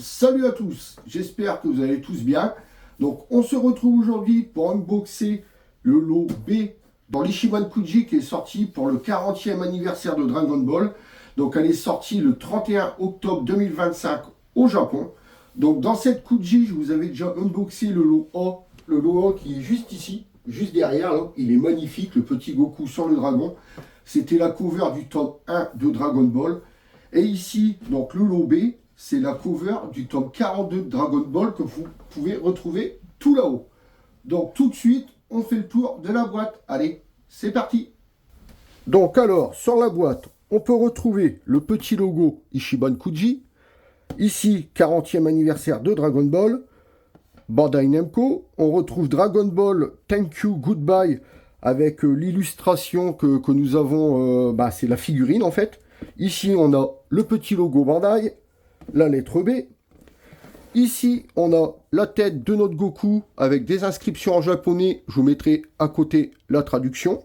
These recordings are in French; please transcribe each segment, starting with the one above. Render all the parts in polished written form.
Salut à tous, j'espère que vous allez tous bien. Donc on se retrouve aujourd'hui pour unboxer le lot B dans l'Ichiban Kuji qui est sorti pour le 40e anniversaire de Dragon Ball. Donc elle est sortie le 31 octobre 2025 au Japon. Donc dans cette Kuji, je vous avais déjà unboxé le lot A. Le lot A qui est juste ici, juste derrière. Là. Il est magnifique, le petit Goku sur le dragon. C'était la cover du tome 1 de Dragon Ball. Et ici, donc le lot B, c'est la cover du tome 42 de Dragon Ball que vous pouvez retrouver tout là-haut. Donc tout de suite, on fait le tour de la boîte. Allez, c'est parti. Donc alors, sur la boîte, on peut retrouver le petit logo Ichiban Kuji. Ici, 40e anniversaire de Dragon Ball. Bandai Namco. On retrouve Dragon Ball Thank You Goodbye avec l'illustration que nous avons. C'est la figurine en fait. Ici, on a le petit logo Bandai, la lettre B. Ici, on a la tête de notre Goku avec des inscriptions en japonais. Je vous mettrai à côté la traduction.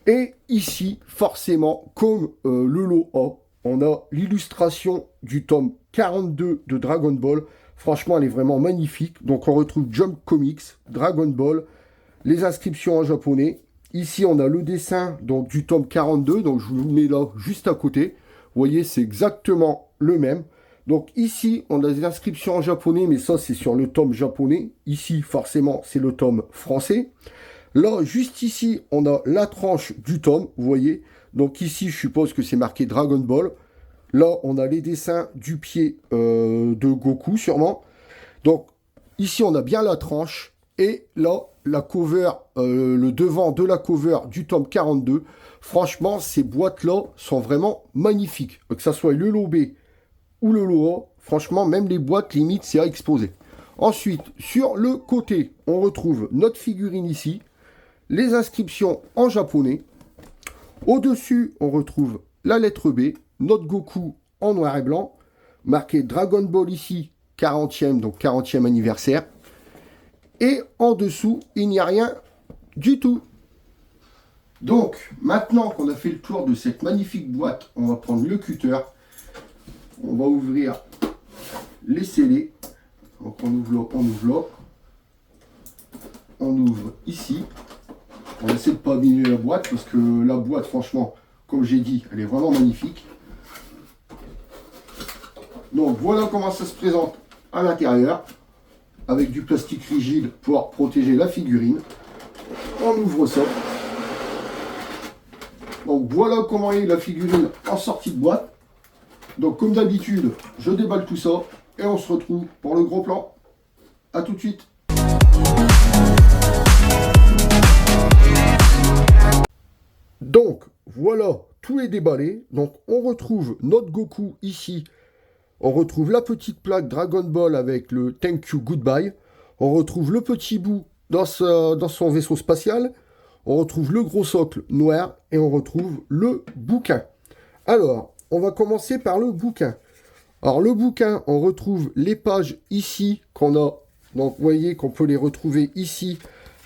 Et ici, forcément, comme le lot A, on a l'illustration du tome 42 de Dragon Ball. Franchement, elle est vraiment magnifique. Donc, on retrouve Jump Comics, Dragon Ball, les inscriptions en japonais. Ici, on a le dessin donc, du tome 42, donc je vous le mets là juste à côté. Vous voyez, c'est exactement le même. Donc ici, on a des inscriptions en japonais, mais ça, c'est sur le tome japonais. Ici, forcément, c'est le tome français. Là, juste ici, on a la tranche du tome, vous voyez. Donc ici, je suppose que c'est marqué Dragon Ball. Là, on a les dessins du pied de Goku, sûrement. Donc ici, on a bien la tranche. Et là, la cover, le devant de la cover du tome 42. Franchement, ces boîtes-là sont vraiment magnifiques. Que ce soit le lot B ou le lot A, franchement, même les boîtes, limite, c'est à exposer. Ensuite, sur le côté, on retrouve notre figurine ici. Les inscriptions en japonais. Au-dessus, on retrouve la lettre B. Notre Goku en noir et blanc. Marqué Dragon Ball ici, 40e, donc 40e anniversaire. Et en dessous, il n'y a rien du tout. Donc, maintenant qu'on a fait le tour de cette magnifique boîte, on va prendre le cutter. On va ouvrir les scellés. Donc, on ouvre là, on ouvre là. On ouvre ici. On essaie de ne pas abîmer la boîte parce que la boîte, franchement, comme j'ai dit, elle est vraiment magnifique. Donc, voilà comment ça se présente à l'intérieur. Avec du plastique rigide pour protéger la figurine. On ouvre ça. Donc voilà comment est la figurine en sortie de boîte. Donc comme d'habitude, je déballe tout ça et on se retrouve pour le gros plan. A tout de suite. Donc voilà, tout est déballé. Donc on retrouve notre Goku ici. On retrouve la petite plaque Dragon Ball avec le Thank You Goodbye. On retrouve le petit bout dans son vaisseau spatial. On retrouve le gros socle noir et on retrouve le bouquin. Alors, on va commencer par le bouquin. Alors, le bouquin, on retrouve les pages ici qu'on a. Donc, vous voyez qu'on peut les retrouver ici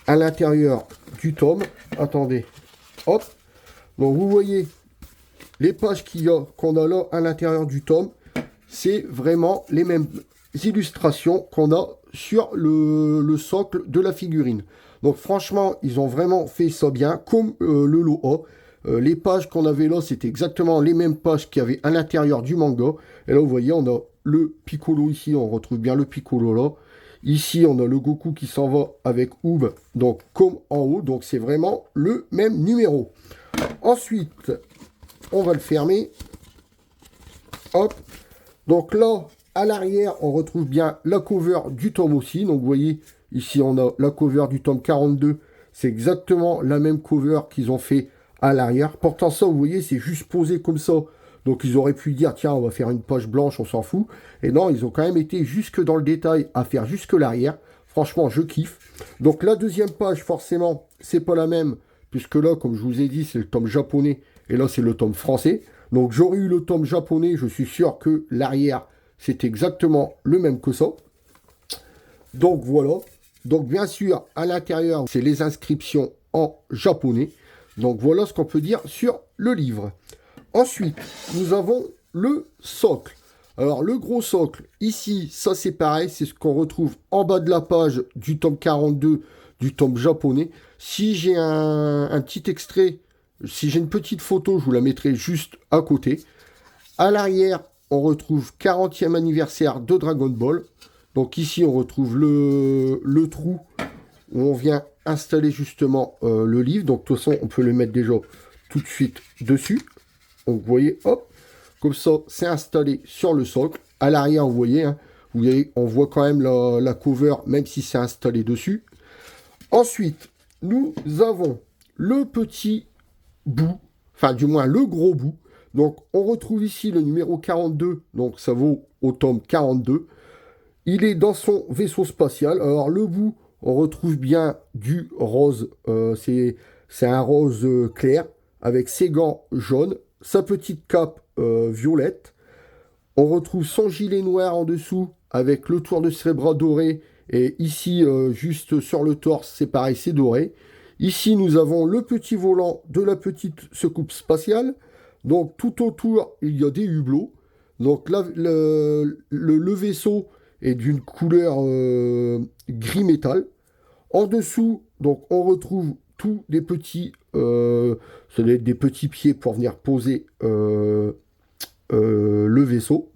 à l'intérieur du tome. Attendez. Hop. Donc, vous voyez les pages qu'on a là à l'intérieur du tome. C'est vraiment les mêmes illustrations qu'on a sur le socle de la figurine. Donc franchement, ils ont vraiment fait ça bien, comme le lot A. Les pages qu'on avait là, c'était exactement les mêmes pages qu'il y avait à l'intérieur du manga. Et là, vous voyez, on a le Piccolo ici, on retrouve bien le Piccolo là. Ici, on a le Goku qui s'en va avec Oob, donc comme en haut. Donc c'est vraiment le même numéro. Ensuite, on va le fermer. Hop. Donc là, à l'arrière, on retrouve bien la cover du tome aussi. Donc vous voyez, ici on a la cover du tome 42. C'est exactement la même cover qu'ils ont fait à l'arrière. Pourtant ça, vous voyez, c'est juste posé comme ça. Donc ils auraient pu dire, tiens, on va faire une page blanche, on s'en fout. Et non, ils ont quand même été jusque dans le détail à faire jusque l'arrière. Franchement, je kiffe. Donc la deuxième page, forcément, c'est pas la même. Puisque là, comme je vous ai dit, c'est le tome japonais. Et là, c'est le tome français. Donc j'aurais eu le tome japonais, je suis sûr que l'arrière, c'est exactement le même que ça. Donc voilà. Donc bien sûr, à l'intérieur, c'est les inscriptions en japonais. Donc voilà ce qu'on peut dire sur le livre. Ensuite, nous avons le socle. Alors, le gros socle, ici, ça c'est pareil, c'est ce qu'on retrouve en bas de la page du tome 42 du tome japonais. Si j'ai un petit extrait, si j'ai une petite photo, je vous la mettrai juste à côté. À l'arrière, on retrouve 40e anniversaire de Dragon Ball. Donc ici, on retrouve le trou où on vient installer justement le livre. Donc de toute façon, on peut le mettre déjà tout de suite dessus. Donc vous voyez, hop, comme ça, c'est installé sur le socle. À l'arrière, vous voyez, on voit quand même la cover, même si c'est installé dessus. Ensuite, nous avons le petit bout, enfin du moins le gros bout. Donc on retrouve ici le numéro 42, donc ça vaut au tome 42. Il est dans son vaisseau spatial. Alors le bout, on retrouve bien du rose, c'est un rose clair, avec ses gants jaunes, sa petite cape violette. On retrouve son gilet noir en dessous, avec le tour de ses bras doré. Et ici, juste sur le torse, c'est pareil, c'est doré. Ici, nous avons le petit volant de la petite secoupe spatiale. Donc, tout autour, il y a des hublots. Donc, là, le vaisseau est d'une couleur gris métal. En dessous, donc, on retrouve tous des petits, des petits pieds pour venir poser le vaisseau.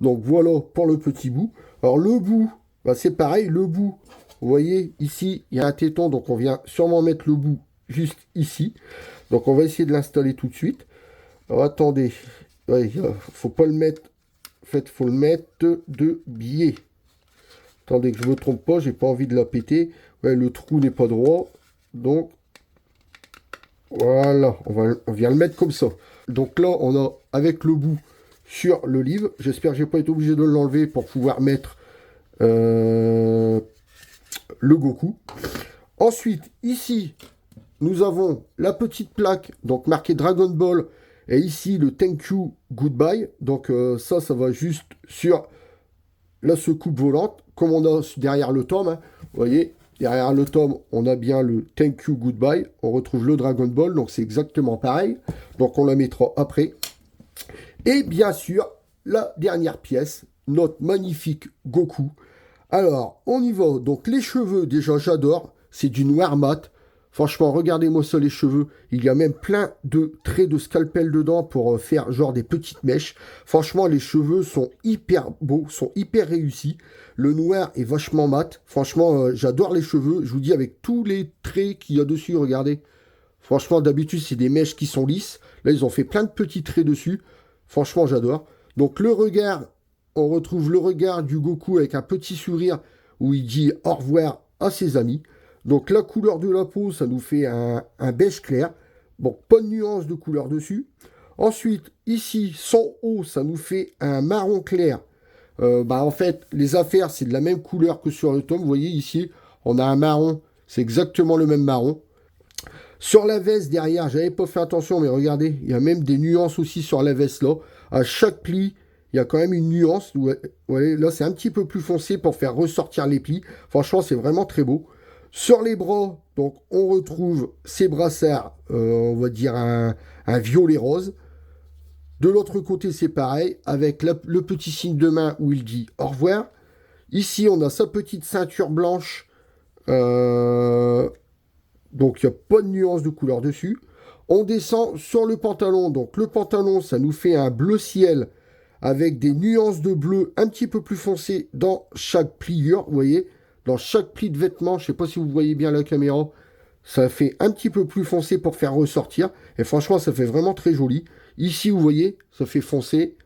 Donc, voilà pour le petit bout. Alors, le bout, bah, c'est pareil, le bout. Vous voyez, ici, il y a un téton, donc on vient sûrement mettre le bout juste ici. Donc, on va essayer de l'installer tout de suite. Alors, attendez. Ouais, faut pas le mettre. En fait, il faut le mettre de biais. Attendez que je ne me trompe pas, j'ai pas envie de la péter. Ouais, le trou n'est pas droit. Donc, voilà, on vient le mettre comme ça. Donc là, on a avec le bout sur le livre. J'espère que je n'ai pas été obligé de l'enlever pour pouvoir mettre le Goku. Ensuite, ici, nous avons la petite plaque, donc marquée Dragon Ball, et ici le Thank You Goodbye. Donc ça va juste sur la secoupe volante, comme on a derrière le tome. Vous voyez, derrière le tome, on a bien le Thank You Goodbye. On retrouve le Dragon Ball, donc c'est exactement pareil. Donc on la mettra après. Et bien sûr, la dernière pièce, notre magnifique Goku. Alors, on y va. Donc, les cheveux, déjà, j'adore. C'est du noir mat. Franchement, regardez-moi ça, les cheveux. Il y a même plein de traits de scalpel dedans pour faire genre des petites mèches. Franchement, les cheveux sont hyper beaux, sont hyper réussis. Le noir est vachement mat. Franchement, j'adore les cheveux. Je vous dis, avec tous les traits qu'il y a dessus, regardez. Franchement, d'habitude, c'est des mèches qui sont lisses. Là, ils ont fait plein de petits traits dessus. Franchement, j'adore. Donc, le regard... On retrouve le regard du Goku avec un petit sourire où il dit au revoir à ses amis. Donc la couleur de la peau, ça nous fait un beige clair. Bon, pas de nuance de couleur dessus. Ensuite, ici, son haut, ça nous fait un marron clair. En fait, les affaires, c'est de la même couleur que sur le tome. Vous voyez ici, on a un marron. C'est exactement le même marron. Sur la veste derrière, j'avais pas fait attention, mais regardez, il y a même des nuances aussi sur la veste là. À chaque pli, il y a quand même une nuance. Ouais, là, c'est un petit peu plus foncé pour faire ressortir les plis. Franchement, c'est vraiment très beau. Sur les bras, donc, on retrouve ces brassards, on va dire un violet rose. De l'autre côté, c'est pareil, avec le petit signe de main où il dit au revoir. Ici, on a sa petite ceinture blanche. Donc, il n'y a pas de nuance de couleur dessus. On descend sur le pantalon. Donc, le pantalon, ça nous fait un bleu ciel avec des nuances de bleu un petit peu plus foncées dans chaque pliure, vous voyez, dans chaque pli de vêtement, je ne sais pas si vous voyez bien la caméra, ça fait un petit peu plus foncé pour faire ressortir, et franchement, ça fait vraiment très joli. Ici, vous voyez, ça fait foncé,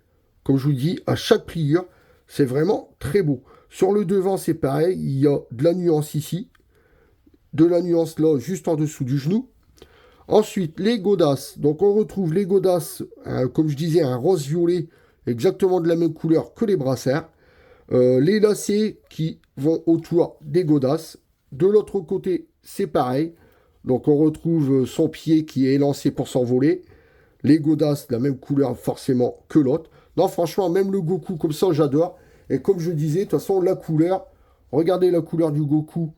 comme je vous dis, à chaque pliure, c'est vraiment très beau. Sur le devant, c'est pareil, il y a de la nuance ici, de la nuance là, juste en dessous du genou. Ensuite, les godasses, donc on retrouve les godasses, comme je disais, un rose-violet, exactement de la même couleur que les brassards. Les lacets qui vont autour des godasses. De l'autre côté, c'est pareil. Donc on retrouve son pied qui est élancé pour s'envoler. Les godasses, de la même couleur forcément que l'autre. Non, franchement, même le Goku comme ça, j'adore. Et comme je disais, de toute façon, la couleur, regardez la couleur du Goku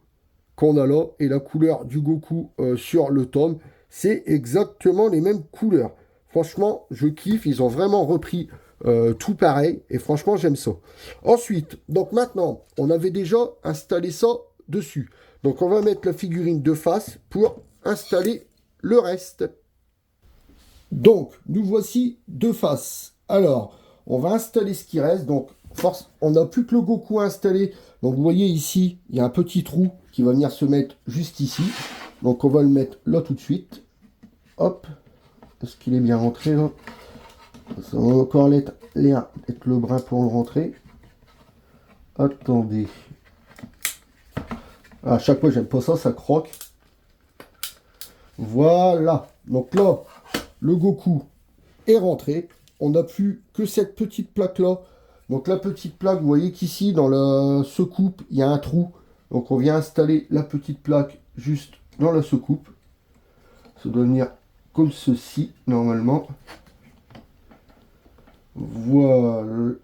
qu'on a là et la couleur du Goku sur le tome. C'est exactement les mêmes couleurs. Franchement, je kiffe. Ils ont vraiment repris tout pareil, et franchement j'aime ça. Ensuite, donc maintenant, on avait déjà installé ça dessus. Donc on va mettre la figurine de face pour installer le reste. Donc, nous voici de face. Alors, on va installer ce qui reste. Donc, force, on n'a plus que le Goku à installer. Donc, vous voyez ici, il y a un petit trou qui va venir se mettre juste ici. Donc, on va le mettre là tout de suite. Hop. Est-ce qu'il est bien rentré là? Ça va encore être le brin pour le rentrer. Attendez. À chaque fois, j'aime pas ça, ça croque. Voilà. Donc là, le Goku est rentré. On n'a plus que cette petite plaque là. Donc la petite plaque, vous voyez qu'ici, dans la secoupe, il y a un trou. Donc on vient installer la petite plaque juste dans la secoupe. Ça doit venir comme ceci, normalement. Voilà.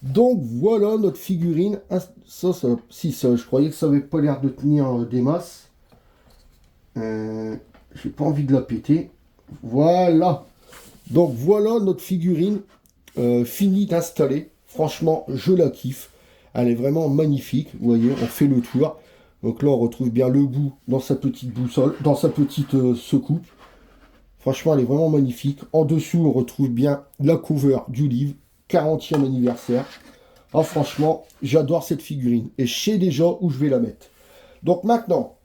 Donc voilà notre figurine. Ça, je croyais que ça avait pas l'air de tenir des masses. J'ai pas envie de la péter. Voilà. Donc voilà notre figurine finie d'installer. Franchement, je la kiffe. Elle est vraiment magnifique. Vous voyez, on fait le tour. Donc là, on retrouve bien le bout dans sa petite boussole, dans sa petite secoupe. Franchement, elle est vraiment magnifique. En dessous, on retrouve bien la cover du livre, 40e anniversaire. Ah, franchement, j'adore cette figurine. Et je sais déjà où je vais la mettre. Donc maintenant,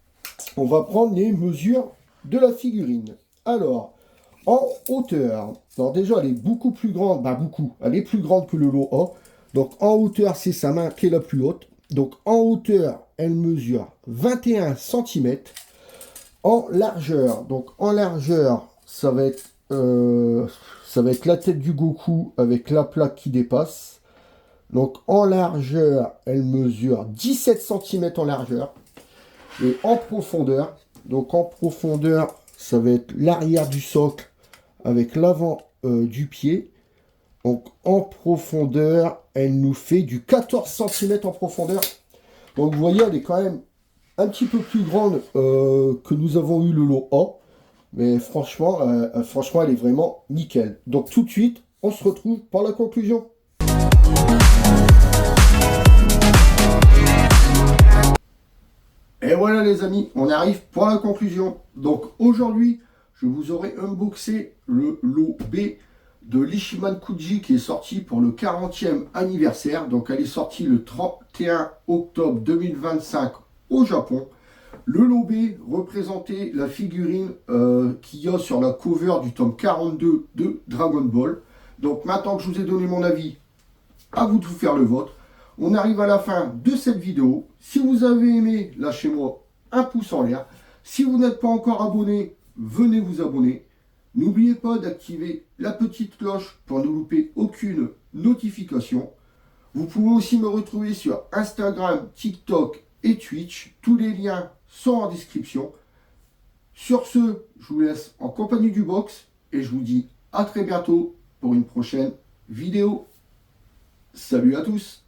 on va prendre les mesures de la figurine. Alors, en hauteur, alors déjà, elle est beaucoup plus grande. Bah, beaucoup. Elle est plus grande que le lot A. Donc, en hauteur, c'est sa main qui est la plus haute. Donc, en hauteur, elle mesure 21 cm. En largeur, donc en largeur, ça va être la tête du Goku avec la plaque qui dépasse. Donc en largeur, elle mesure 17 cm en largeur. Et en profondeur, ça va être l'arrière du socle avec l'avant du pied. Donc en profondeur, elle nous fait du 14 cm en profondeur. Donc vous voyez, elle est quand même un petit peu plus grande que nous avons eu le lot A. Mais franchement, elle est vraiment nickel. Donc tout de suite, on se retrouve pour la conclusion. Et voilà les amis, on arrive pour la conclusion. Donc aujourd'hui, je vous aurai unboxé le lot B de l'Ishiman Kuji qui est sorti pour le 40e anniversaire. Donc elle est sortie le 31 octobre 2025 au Japon. Le lot B représentait la figurine qu'il y a sur la cover du tome 42 de Dragon Ball. Donc maintenant que je vous ai donné mon avis, à vous de vous faire le vôtre. On arrive à la fin de cette vidéo. Si vous avez aimé, lâchez-moi un pouce en l'air. Si vous n'êtes pas encore abonné, venez vous abonner. N'oubliez pas d'activer la petite cloche pour ne louper aucune notification. Vous pouvez aussi me retrouver sur Instagram, TikTok et Twitch. Tous les liens sont en description. Sur ce, je vous laisse en compagnie du box et je vous dis à très bientôt pour une prochaine vidéo. Salut à tous!